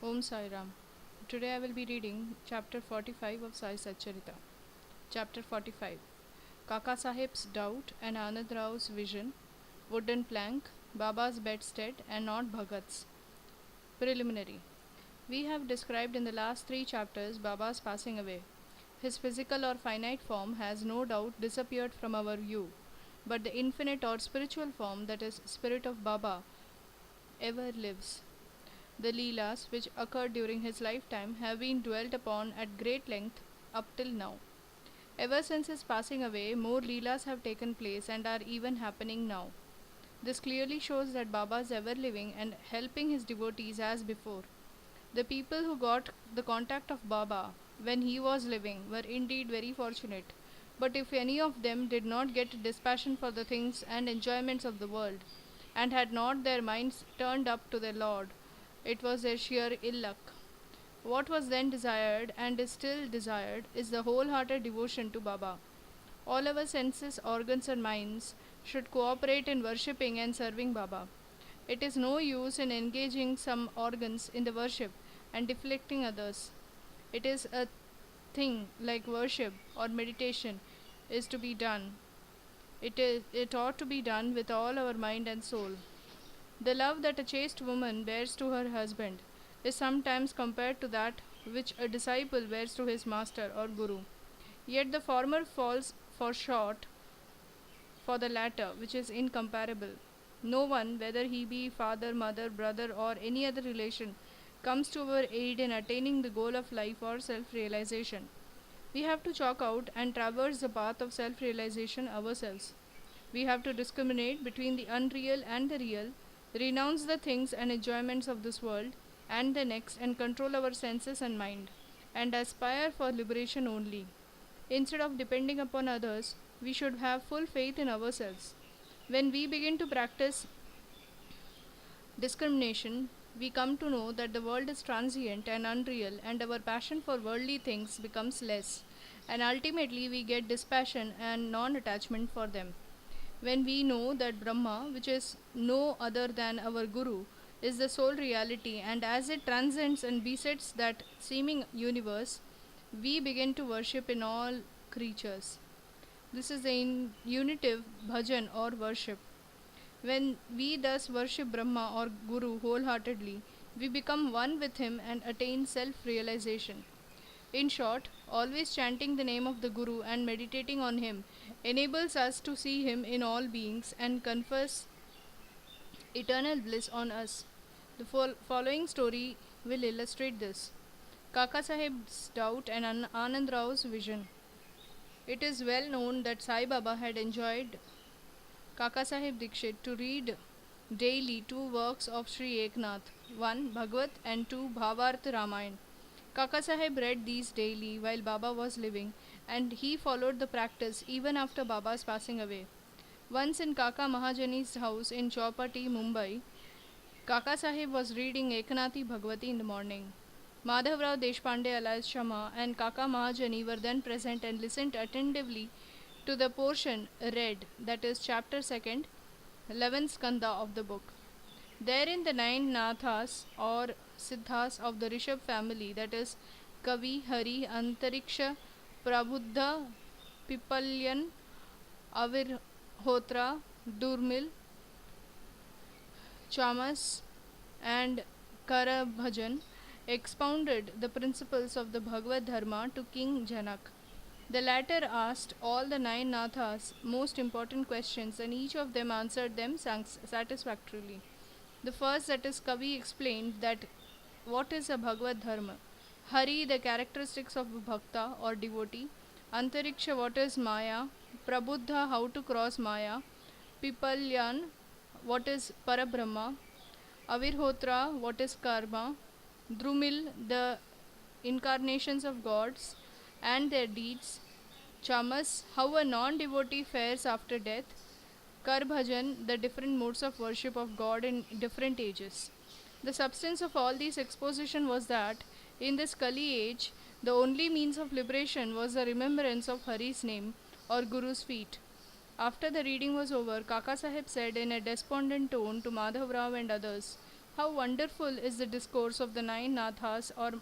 Om Sai Ram. Today I will be reading chapter 45 of Sai Satcharita. Chapter 45 Kaka Sahib's doubt and Anand Rao's vision, wooden plank, Baba's bedstead, and not Bhagat's. Preliminary. We have described in the last three chapters Baba's passing away. His physical or finite form has no doubt disappeared from our view, but the infinite or spiritual form, that is, spirit of Baba, ever lives. The Leelas, which occurred during his lifetime, have been dwelt upon at great length up till now. Ever since his passing away, more Leelas have taken place and are even happening now. This clearly shows that Baba is ever living and helping his devotees as before. The people who got the contact of Baba when he was living were indeed very fortunate. But if any of them did not get dispassion for the things and enjoyments of the world, and had not their minds turned up to their Lord, it was their sheer ill luck. What was then desired and is still desired is the wholehearted devotion to Baba. All our senses, organs, and minds should cooperate in worshipping and serving Baba. It is no use in engaging some organs in the worship and deflecting others. It is a thing like worship or meditation is to be done. It ought to be done with all our mind and soul. The love that a chaste woman bears to her husband is sometimes compared to that which a disciple bears to his master or guru. Yet the former falls for short for the latter, which is incomparable. No one, whether he be father, mother, brother, or any other relation, comes to our aid in attaining the goal of life or self realization. We have to chalk out and traverse the path of self realization ourselves. We have to discriminate between the unreal and the real, renounce the things and enjoyments of this world and the next, and control our senses and mind, and aspire for liberation only. Instead of depending upon others, we should have full faith in ourselves. When we begin to practice discrimination, we come to know that the world is transient and unreal, and our passion for worldly things becomes less, and ultimately we get dispassion and non attachment for them. When we know that Brahma, which is no other than our Guru, is the sole reality, and as it transcends and besets that seeming universe, we begin to worship in all creatures. This is the unitive bhajan or worship. When we thus worship Brahma or Guru wholeheartedly, we become one with him and attain self realization. In short, always chanting the name of the Guru and meditating on him enables us to see him in all beings and confers eternal bliss on us. The following story will illustrate this. Kaka Sahib's doubt and Anand Rao's vision. It is well known that Sai Baba had enjoyed Kaka Sahib Dikshit to read daily two works of Sri Eknath, one Bhagavad and two Bhavarth Ramayana. Kaka Sahib read these daily while Baba was living, and he followed the practice even after Baba's passing away. Once in Kaka Mahajani's house in Chowpatty, Mumbai, Kaka Sahib was reading Eknathi Bhagavati in the morning. Madhavrao Deshpande alias Shama and Kaka Mahajani were then present and listened attentively to the portion read, that is, chapter 2nd, 11th skanda of the book. Therein the nine Nathas or Siddhas of the Rishabh family, that is, Kavi, Hari, Antariksha, Prabuddha, Pipalyan, Avirhotra, Durmil, Chamas, and Karabhajan, expounded the principles of the Bhagavad Dharma to King Janak. The latter asked all the nine Nathas most important questions, and each of them answered them satisfactorily. The first, that is, Kavi, explained that what is a Bhagavad Dharma, Hari, the characteristics of a Bhakta or devotee, Antariksha, what is Maya, Prabuddha, how to cross Maya, Pipalyan, what is Parabrahma, Avirhotra, what is Karma, Drumil, the incarnations of gods and their deeds, Chamas, how a non-devotee fares after death, Karbhajan, the different modes of worship of God in different ages. The substance of all these exposition was that, in this Kali age, the only means of liberation was the remembrance of Hari's name or Guru's feet. After the reading was over, Kaka Sahib said in a despondent tone to Madhavrao and others, How wonderful is the discourse of the nine nathas or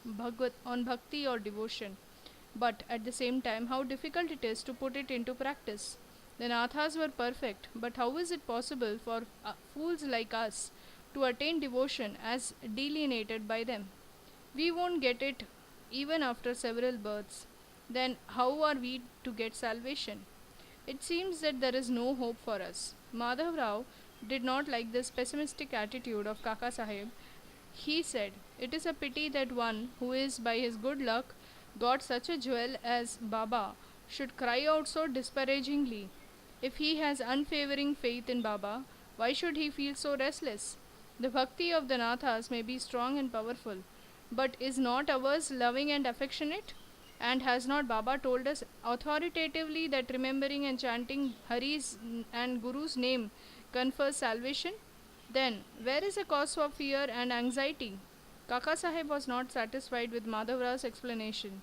on bhakti or devotion, but at the same time, how difficult it is to put it into practice. The nathas were perfect, but how is it possible for fools like us to attain devotion as delineated by them? We won't get it even after several births. Then, how are we to get salvation? It seems that there is no hope for us. Madhav Rao did not like this pessimistic attitude of Kaka Sahib. He said, "It is a pity that one who is by his good luck got such a jewel as Baba should cry out so disparagingly. If he has unfavoring faith in Baba, why should he feel so restless? The bhakti of the Nathas may be strong and powerful, but is not ours loving and affectionate? And has not Baba told us authoritatively that remembering and chanting Hari's and Guru's name confers salvation? Then, where is the cause for fear and anxiety?" Kaka Sahib was not satisfied with Madhavrau's explanation.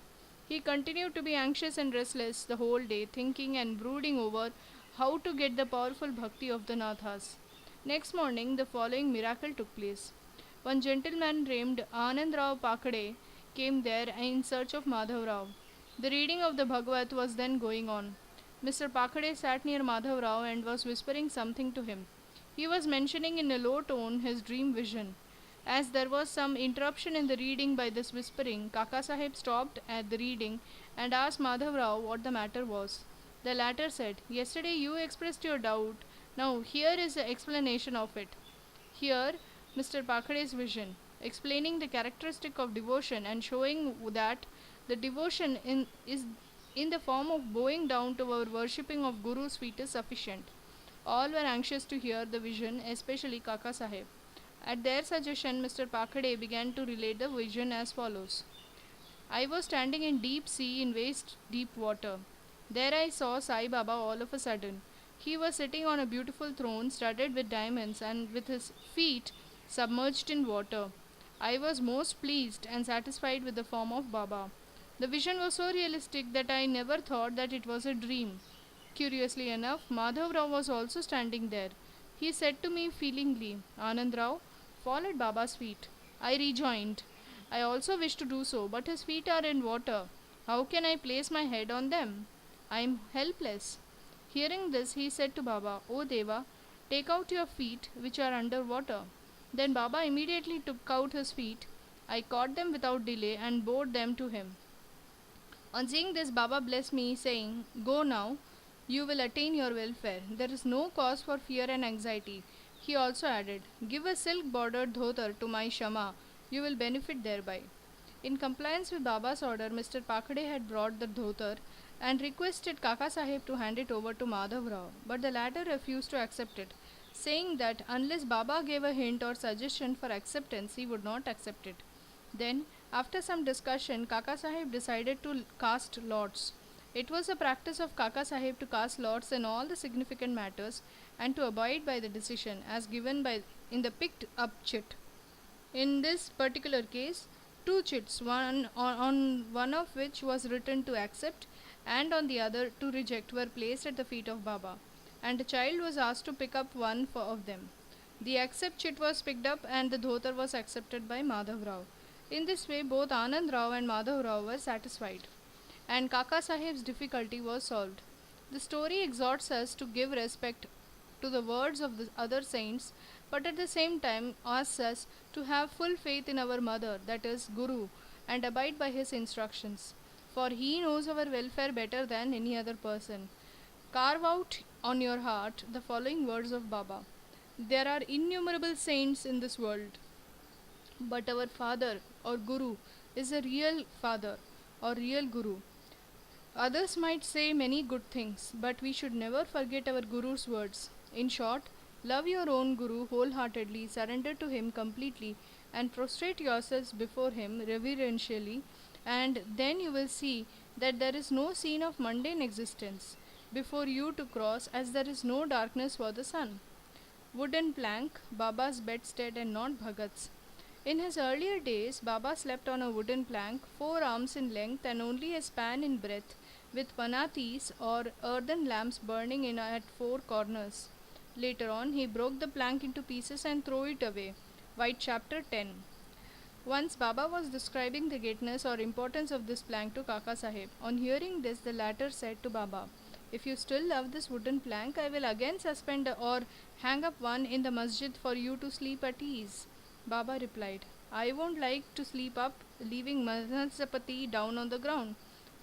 He continued to be anxious and restless the whole day, thinking and brooding over how to get the powerful bhakti of the Nathas. Next morning, the following miracle took place. One gentleman named Anandrao Pakade came there in search of Madhavrao. The reading of the Bhagavat was then going on. Mr. Pakade sat near Madhavrao and was whispering something to him. He was mentioning in a low tone his dream vision. As there was some interruption in the reading by this whispering, Kaka Sahib stopped at the reading and asked Madhavrao what the matter was. The latter said, "Yesterday you expressed your doubt. Now here is the explanation of it." Here, Mr. Pakhade's vision, explaining the characteristic of devotion and showing that the devotion is in the form of bowing down to our worshipping of Guru's feet is sufficient. All were anxious to hear the vision, especially Kaka Sahib. At their suggestion, Mr. Pakhade began to relate the vision as follows. "I was standing in deep sea in waist deep water. There I saw Sai Baba all of a sudden. He was sitting on a beautiful throne studded with diamonds and with his feet submerged in water. I was most pleased and satisfied with the form of Baba. The vision was so realistic that I never thought that it was a dream." Curiously enough, Madhav Rao was also standing there. He said to me feelingly, "Anand Rao, fall at Baba's feet." I rejoined, "I also wish to do so, but his feet are in water. How can I place my head on them? I am helpless." Hearing this, he said to Baba, "O Deva, take out your feet which are under water." Then Baba immediately took out his feet. I caught them without delay and bore them to him. On seeing this, Baba blessed me, saying, "Go now, you will attain your welfare. There is no cause for fear and anxiety." He also added, "Give a silk bordered dhotar to my Shama, you will benefit thereby." In compliance with Baba's order, Mr. Pakhade had brought the dhotar and requested Kaka Sahib to hand it over to Madhav Rao, but the latter refused to accept it, saying that unless Baba gave a hint or suggestion for acceptance, he would not accept it. Then, after some discussion, Kaka Sahib decided to cast lots. It was the practice of Kaka Sahib to cast lots in all the significant matters and to abide by the decision as given in the picked up chit. In this particular case, two chits, on one of which was written to accept and on the other to reject, were placed at the feet of Baba, and the child was asked to pick up one of them. The accept chit was picked up and the dhotar was accepted by Madhav Rao. In this way, both Anand Rao and Madhav Rao were satisfied, and Kaka Sahib's difficulty was solved. The story exhorts us to give respect to the words of the other saints, but at the same time asks us to have full faith in our mother, that is, Guru, and abide by his instructions. For he knows our welfare better than any other person. Carve out on your heart the following words of Baba. There are innumerable saints in this world, but our father or Guru is a real father or real Guru. Others might say many good things, but we should never forget our Guru's words. In short, love your own Guru wholeheartedly, surrender to him completely, and prostrate yourselves before him reverentially, and then you will see that there is no scene of mundane existence before you to cross, as there is no darkness for the sun. Wooden plank, Baba's bedstead and not Bhagat's. In his earlier days, Baba slept on a wooden plank, 4 arms in length and only a span in breadth, with panatis or earthen lamps burning at 4 corners. Later on, he broke the plank into pieces and threw it away. White Chapter 10. Once Baba was describing the greatness or importance of this plank to Kaka Saheb. On hearing this, the latter said to Baba, "If you still love this wooden plank, I will again suspend or hang up one in the masjid for you to sleep at ease." Baba replied, "I won't like to sleep up, leaving Mahalsapati down on the ground."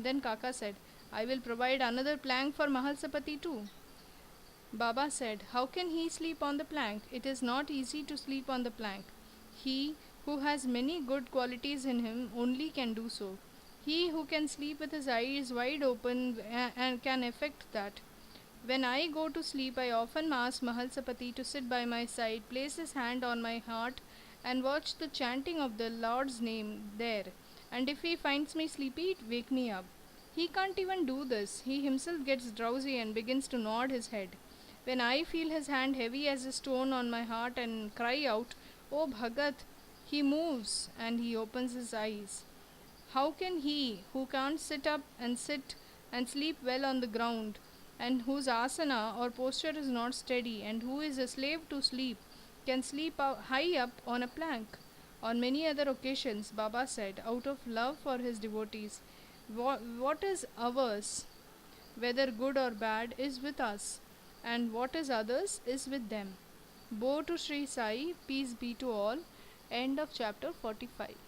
Then Kaka said, "I will provide another plank for Mahalsapati too." Baba said, "How can he sleep on the plank? It is not easy to sleep on the plank. He who has many good qualities in him only can do so. He who can sleep with his eyes wide open and can effect that. When I go to sleep, I often ask Mahalsapati to sit by my side, place his hand on my heart, and watch the chanting of the Lord's name there. And if he finds me sleepy, wake me up. He can't even do this. He himself gets drowsy and begins to nod his head. When I feel his hand heavy as a stone on my heart and cry out, 'O Bhagat,' he moves and he opens his eyes. How can he who can't sit and sleep well on the ground, and whose asana or posture is not steady, and who is a slave to sleep, can sleep high up on a plank?" On many other occasions, Baba said, out of love for his devotees, what is ours, whether good or bad, is with us, and what is others is with them. Bow to Sri Sai, peace be to all. End of chapter 45.